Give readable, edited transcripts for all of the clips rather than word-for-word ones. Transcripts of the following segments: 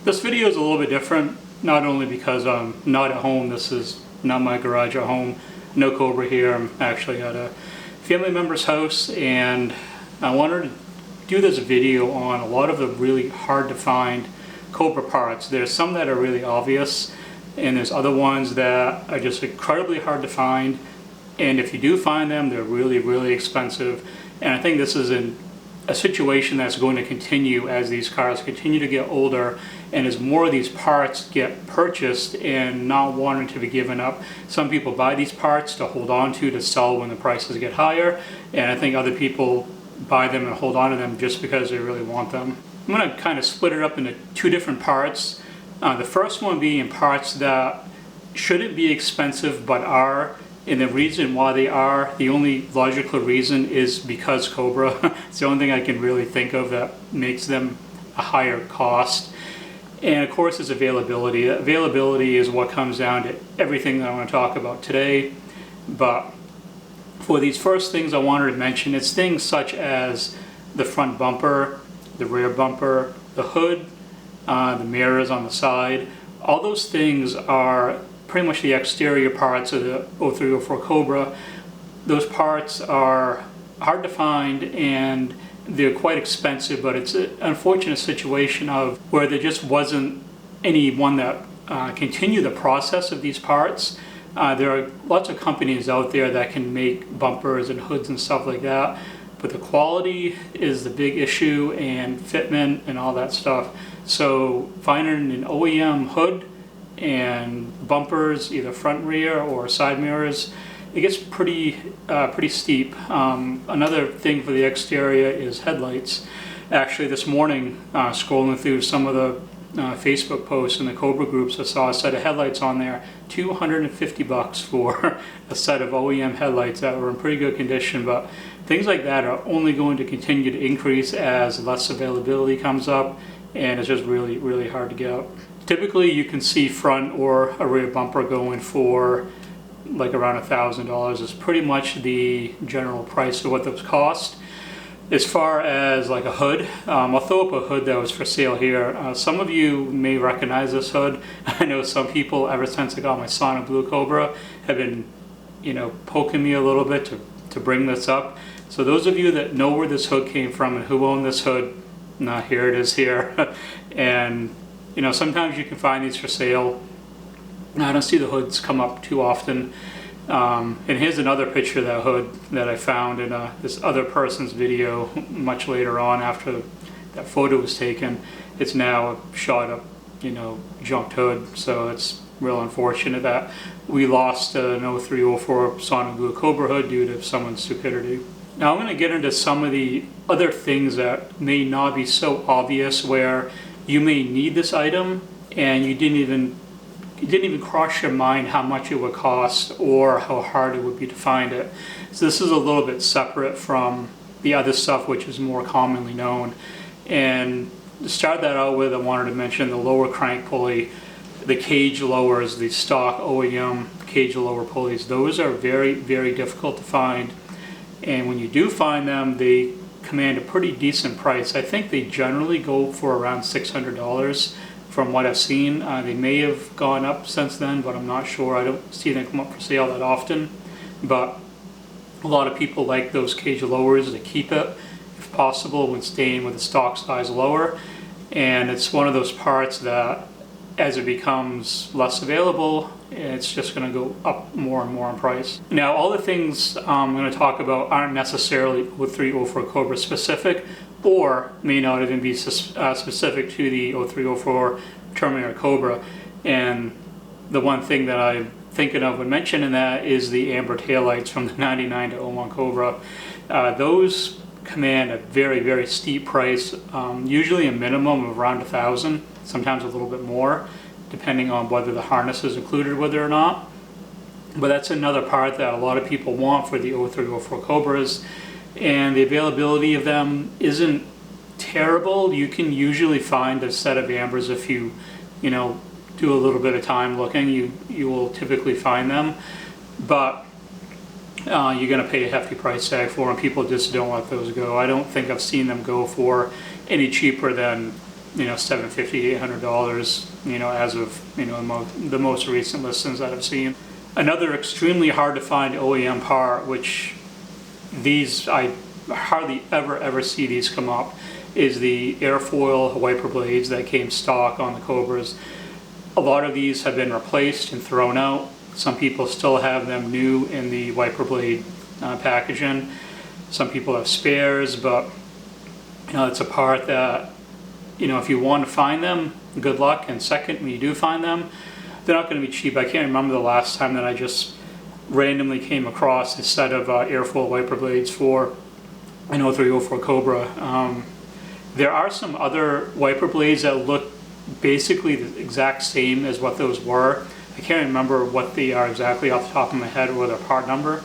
This video is a little bit different, not only because I'm not at home. This is not my garage at home. No Cobra here. I'm actually at a family member's house, and I wanted to do this video on a lot of the really hard to find Cobra parts. There's some that are really obvious, and there's other ones that are just incredibly hard to find, and if you do find them, they're really expensive. And I think this is a situation that's going to continue as these cars continue to get older, and as more of these parts get purchased and not wanting to be given up. Some people buy these parts to hold on to sell when the prices get higher, and I think other people buy them and hold on to them just because they really want them. I'm going to kind of split it up into two different parts. The first one being parts that shouldn't be expensive but are, and the reason why they are, the only logical reason is because Cobra. It's the only thing I can really think of that makes them a higher cost. And of course it's availability. Availability is what comes down to everything that I want to talk about today. But for these first things I wanted to mention, it's things such as the front bumper, the rear bumper, the hood, the mirrors on the side. All those things are pretty much the exterior parts of the 0304 Cobra. Those parts are hard to find and they're quite expensive, but it's an unfortunate situation of where there just wasn't anyone that continue the process of these parts. There are lots of companies out there that can make bumpers and hoods and stuff like that, but the quality is the big issue, and fitment and all that stuff. So finding an OEM hood and bumpers, either front rear or side mirrors, it gets pretty steep. Another thing for the exterior is headlights. Actually this morning, scrolling through some of the Facebook posts in the Cobra groups, I saw a set of headlights on there, $250 for a set of OEM headlights that were in pretty good condition. But things like that are only going to continue to increase as less availability comes up, and it's just really hard to get. Typically you can see front or a rear bumper going for like around $1,000. It's pretty much the general price of what those cost. As far as like a hood, I'll throw up a hood that was for sale here. Some of you may recognize this hood. I know some people, ever since I got my Sonic Blue Cobra, have been, poking me a little bit to bring this up. So those of you that know where this hood came from and who owned this hood, here it is here. And sometimes you can find these for sale. I don't see the hoods come up too often. And here's another picture of that hood that I found in this other person's video much later on after that photo was taken. It's now a shot up, junked hood. So it's real unfortunate that we lost an 0304 Sonic Blue Cobra hood due to someone's stupidity. Now I'm going to get into some of the other things that may not be so obvious, where you may need this item and you didn't even cross your mind how much it would cost or how hard it would be to find it. So this is a little bit separate from the other stuff which is more commonly known. And to start that out with, I wanted to mention the lower crank pulley, the cage lowers, the stock OEM cage lower pulleys. Those are very difficult to find, and when you do find them, they command a pretty decent price. I think they generally go for around $600 from what I've seen. They may have gone up since then, but I'm not sure. I don't see them come up for sale that often, but a lot of people like those cage lowers to keep it, if possible, when staying with a stock size lower. And it's one of those parts that as it becomes less available, it's just going to go up more and more in price. Now, all the things I'm going to talk about aren't necessarily 0304 Cobra specific, or may not even be specific to the 0304 Terminator Cobra. And the one thing that I'm thinking of when mentioning that is the amber taillights from the 99 to 01 Cobra. Those command a very steep price, usually a minimum of around $1,000, sometimes a little bit more, depending on whether the harness is included with it or not. But that's another part that a lot of people want for the 0304 Cobras, and the availability of them isn't terrible. You can usually find a set of ambers if you do a little bit of time looking. You will typically find them, but you're going to pay a hefty price tag for them. People just don't let those go. I don't think I've seen them go for any cheaper than $750, $800, as of, the most recent listings that I've seen. Another extremely hard to find OEM part, which these, I hardly ever see these come up, is the airfoil wiper blades that came stock on the Cobras. A lot of these have been replaced and thrown out. Some people still have them new in the wiper blade packaging. Some people have spares, but it's a part that, if you want to find them, good luck. And second, when you do find them, they're not going to be cheap. I can't remember the last time that I just randomly came across a set of airfoil wiper blades for an 0304 Cobra. There are some other wiper blades that look basically the exact same as what those were. I can't remember what they are exactly off the top of my head or their part number,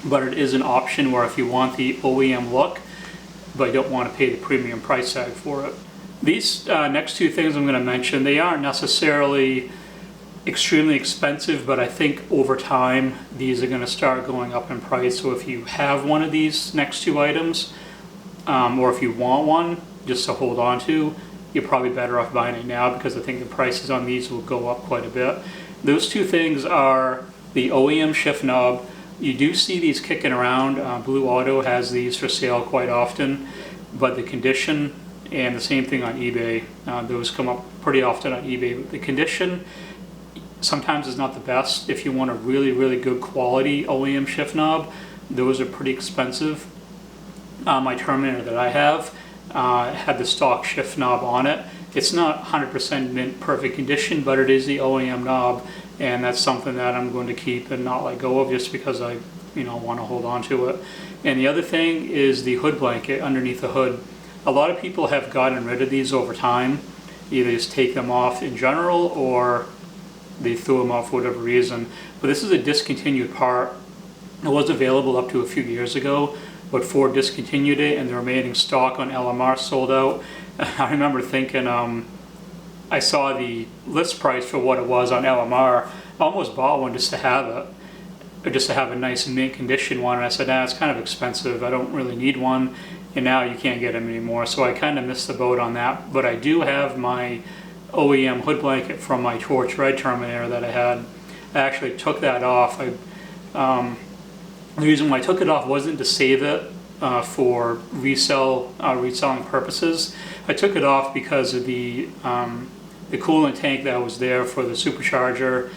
but it is an option where if you want the OEM look, but you don't want to pay the premium price tag for it. These next two things I'm going to mention, they aren't necessarily extremely expensive, but I think over time these are going to start going up in price. So if you have one of these next two items, or if you want one just to hold on to, you're probably better off buying it now, because I think the prices on these will go up quite a bit. Those two things are the OEM shift knob. You do see these kicking around. Blue Auto has these for sale quite often, but the condition, and the same thing on eBay, those come up pretty often on eBay. The condition sometimes is not the best. If you want a really good quality OEM shift knob, those are pretty expensive. My Terminator that I have had the stock shift knob on it. It's not 100% mint perfect condition, but it is the OEM knob, and that's something that I'm going to keep and not let go of, just because I want to hold on to it. And the other thing is the hood blanket underneath the hood. A lot of people have gotten rid of these over time. Either just take them off in general, or they threw them off for whatever reason. But this is a discontinued part. It was available up to a few years ago, but Ford discontinued it, and the remaining stock on LMR sold out. I remember thinking, I saw the list price for what it was on LMR. I almost bought one just to have it, or just to have a nice mint condition one, and I said, it's kind of expensive, I don't really need one. And now you can't get them anymore, so I kind of missed the boat on that. But I do have my OEM hood blanket from my Torch Red Terminator that I had. I actually took that off. The reason why I took it off wasn't to save it for reselling purposes. I took it off because of the coolant tank that was there for the supercharger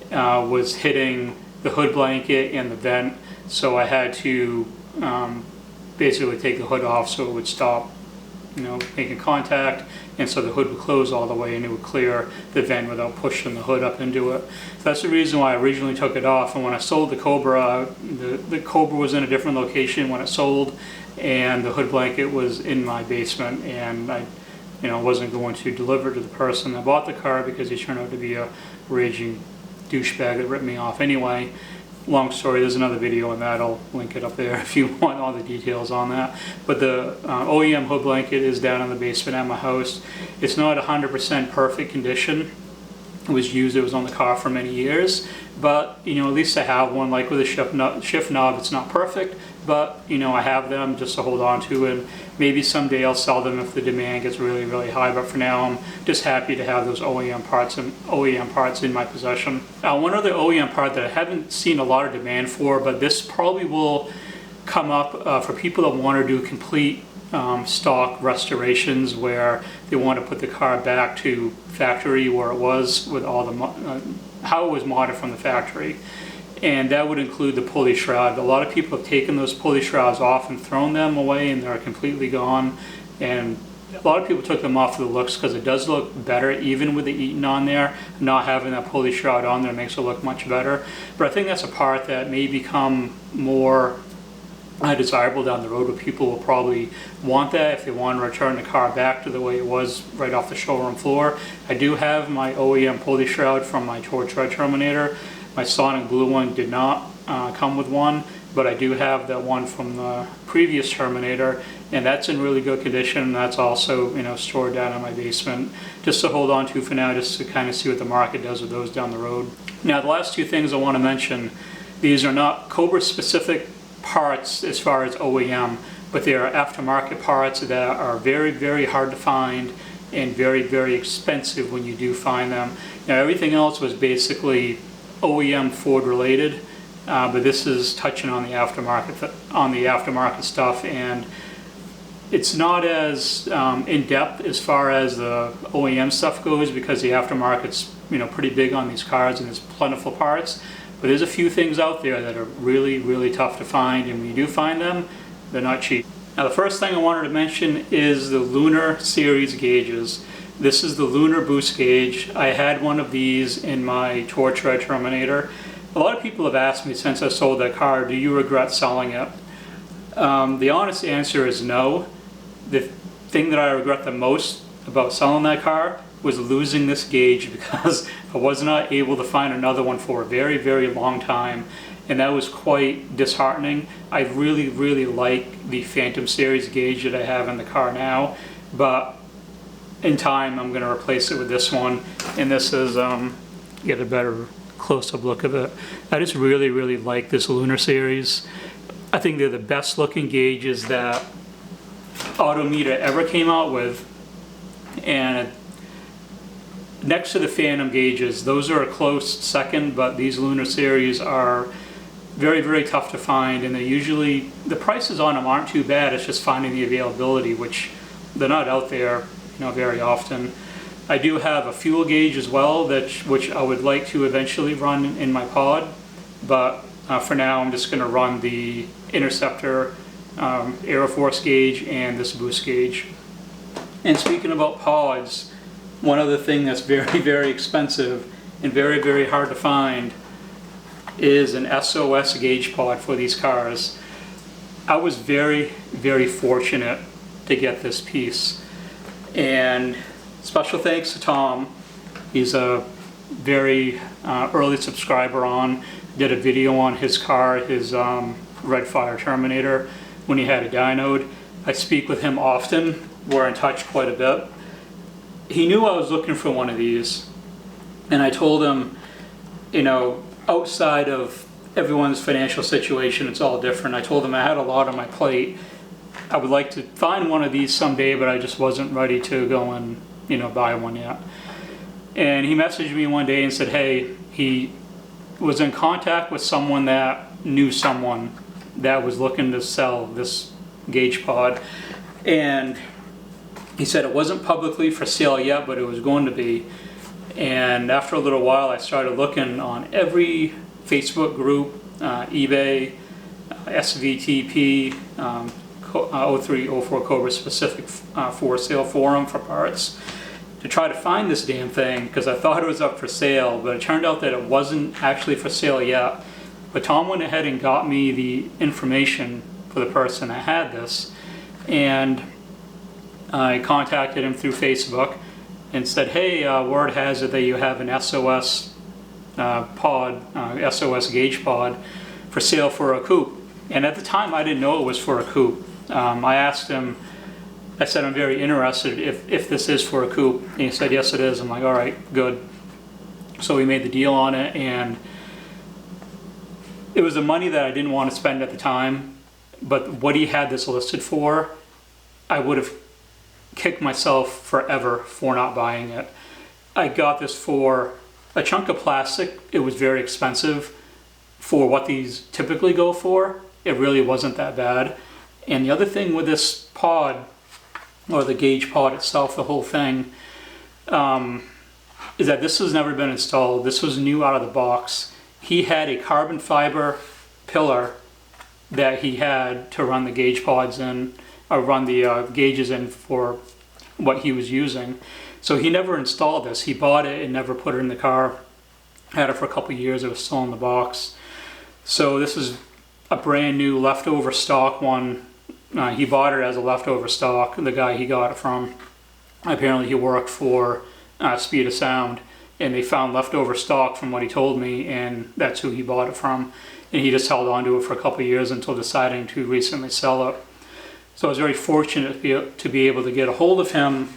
was hitting the hood blanket and the vent, so I had to basically take the hood off so it would stop making contact, and so the hood would close all the way and it would clear the vent without pushing the hood up into it. So that's the reason why I originally took it off. And when I sold the Cobra, the Cobra was in a different location when it sold, and the hood blanket was in my basement, and I wasn't going to deliver to the person that bought the car, because he turned out to be a raging douchebag that ripped me off anyway. Long story, there's another video on that. I'll link it up there if you want all the details on that. But the OEM hood blanket is down in the basement at my house. It's not 100% perfect condition. It was on the car for many years, but at least I have one. Like with a shift knob, it's not perfect, but I have them just to hold on to, and maybe someday I'll sell them if the demand gets really high. But for now, I'm just happy to have those OEM parts in my possession. One other OEM part that I haven't seen a lot of demand for, but this probably will come up for people that want to do complete stock restorations, where they want to put the car back to factory where it was, with all the how it was modded from the factory. And that would include the pulley shroud. A lot of people have taken those pulley shrouds off and thrown them away, and they're completely gone. And a lot of people took them off for the looks, because it does look better even with the Eaton on there. Not having that pulley shroud on there makes it look much better. But I think that's a part that may become more desirable down the road, where people will probably want that if they want to return the car back to the way it was right off the showroom floor. I do have my OEM pulley shroud from my Torch Red Terminator. My Sonic Blue one did not come with one, but I do have that one from the previous Terminator, and that's in really good condition. That's also stored down in my basement, just to hold on to for now, just to kind of see what the market does with those down the road. Now, the last two things I want to mention, these are not Cobra specific parts as far as OEM, but they are aftermarket parts that are very hard to find. and very, very expensive when you do find them. Now, everything else was basically OEM Ford related, but this is touching on the aftermarket stuff, and it's not as in depth as far as the OEM stuff goes, because the aftermarket's pretty big on these cars and there's plentiful parts. But there's a few things out there that are really, really tough to find, and when you do find them, they're not cheap. Now, the first thing I wanted to mention is the Lunar Series gauges. This is the Lunar Boost gauge. I had one of these in my Torch Red Terminator. A lot of people have asked me since I sold that car, do you regret selling it? The honest answer is no. The thing that I regret the most about selling that car was losing this gauge, because I was not able to find another one for a very, very long time, and that was quite disheartening. I really, really like the Phantom Series gauge that I have in the car now, but in time I'm going to replace it with this one, and this is, get a better close-up look of it. I just really, really like this Lunar Series. I think they're the best looking gauges that Autometer ever came out with, and next to the Phantom gauges, those are a close second, but these Lunar Series are very, very tough to find, and they're usually, the prices on them aren't too bad, it's just finding the availability, which they're not out there very often. I do have a fuel gauge as well, which I would like to eventually run in my pod, but for now I'm just going to run the Interceptor Aeroforce gauge and this Boost gauge. And speaking about pods, one other thing that's very, very expensive and very, very hard to find is an SOS gauge pod for these cars. I was very, very fortunate to get this piece, and special thanks to Tom. He's a very early subscriber did a video on his car, his Red Fire Terminator, when he had a dynode. I speak with him often, we're in touch quite a bit. He knew I was looking for one of these, and I told him, outside of everyone's financial situation, it's all different. I told him I had a lot on my plate. I would like to find one of these someday, but I just wasn't ready to go and buy one yet. And he messaged me one day and said, hey, he was in contact with someone that knew someone that was looking to sell this gauge pod, and he said it wasn't publicly for sale yet, but it was going to be. And after a little while, I started looking on every Facebook group, eBay, SVTP, 0304 Cobra specific for sale forum for parts, to try to find this damn thing, because I thought it was up for sale, but it turned out that it wasn't actually for sale yet. But Tom went ahead and got me the information for the person that had this, and I contacted him through Facebook and said, hey, word has it that you have an SOS SOS gauge pod for sale for a coupe. And at the time I didn't know it was for a coupe. I asked him, I said, I'm very interested if this is for a coupe. And he said, yes it is. I'm like, all right, good. So we made the deal on it, and it was the money that I didn't want to spend at the time, but what he had this listed for, I would have kicked myself forever for not buying it. I got this for a chunk of plastic. It was very expensive for what these typically go for. It really wasn't that bad. And the other thing with this pod, or the gauge pod itself, the whole thing, is that this has never been installed. This was new out of the box. He had a carbon fiber pillar that he had to run the gauge pods in, or run the gauges in for what he was using. So he never installed this. He bought it and never put it in the car. Had it for a couple of years. It was still in the box. So this is a brand new leftover stock one. He bought it as a leftover stock. The guy he got it from, apparently he worked for Speed of Sound, and they found leftover stock from what he told me, and that's who he bought it from. And he just held on to it for a couple of years until deciding to recently sell it. So I was very fortunate to be able to get a hold of him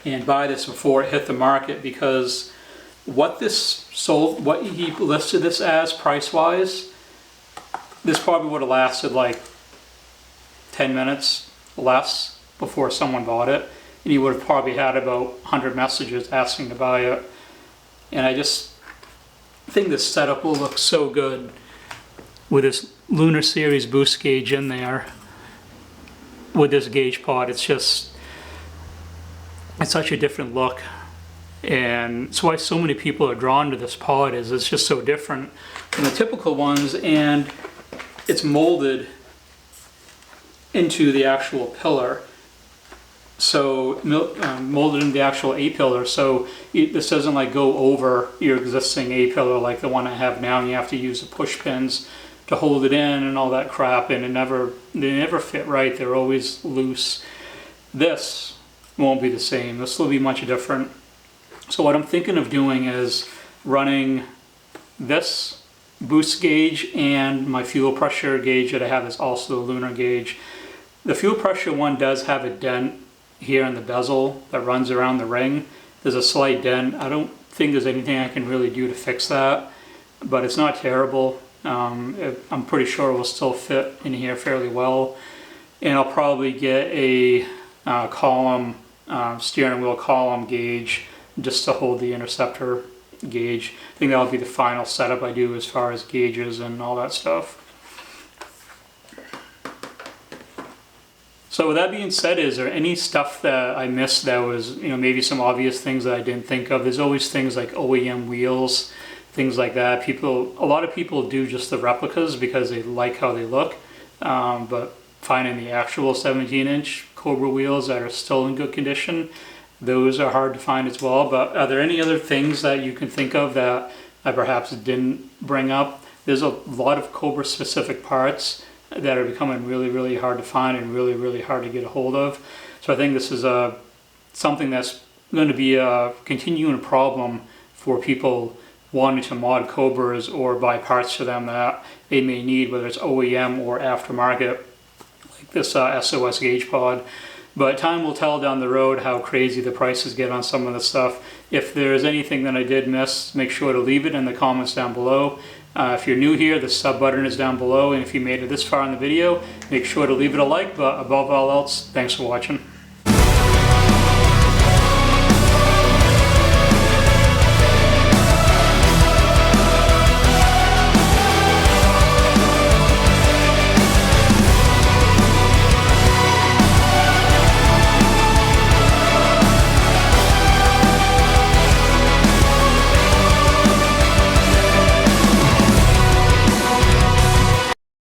and buy this before it hit the market, because what he listed this as price-wise, this probably would have lasted like 10 minutes less before someone bought it. and you would have probably had about 100 messages asking to buy it. And I just think this setup will look so good with this Lunar Series boost gauge in there with this gauge pod. It's such a different look, and it's why so many people are drawn to this pod. It's just so different from the typical ones, and it's molded into the actual pillar. So molded into the actual A-pillar, so this doesn't like go over your existing A-pillar like the one I have now, and you have to use the push pins to hold it in and all that crap, and they never fit right. They're always loose. This won't be the same. This will be much different. So what I'm thinking of doing is running this boost gauge and my fuel pressure gauge that I have is also the lunar gauge. The fuel pressure one does have a dent here in the bezel that runs around the ring. There's a slight dent. I don't think there's anything I can really do to fix that, but it's not terrible. I'm pretty sure it will still fit in here fairly well, and I'll probably get a steering wheel column gauge just to hold the interceptor gauge. I think that'll be the final setup I do as far as gauges and all that stuff. So with that being said, is there any stuff that I missed that was, maybe some obvious things that I didn't think of? There's always things like OEM wheels, things like that. A lot of people do just the replicas because they like how they look, but finding the actual 17-inch Cobra wheels that are still in good condition, those are hard to find as well. But are there any other things that you can think of that I perhaps didn't bring up? There's a lot of Cobra specific parts that are becoming really, really hard to find and really, really hard to get a hold of. So I think this is something that's going to be a continuing problem for people wanting to mod Cobras or buy parts for them that they may need, whether it's OEM or aftermarket, like this SOS gauge pod. But time will tell down the road how crazy the prices get on some of this stuff. If there's anything that I did miss, make sure to leave it in the comments down below. If you're new here, the sub button is down below, and if you made it this far in the video, make sure to leave it a like, but above all else, thanks for watching.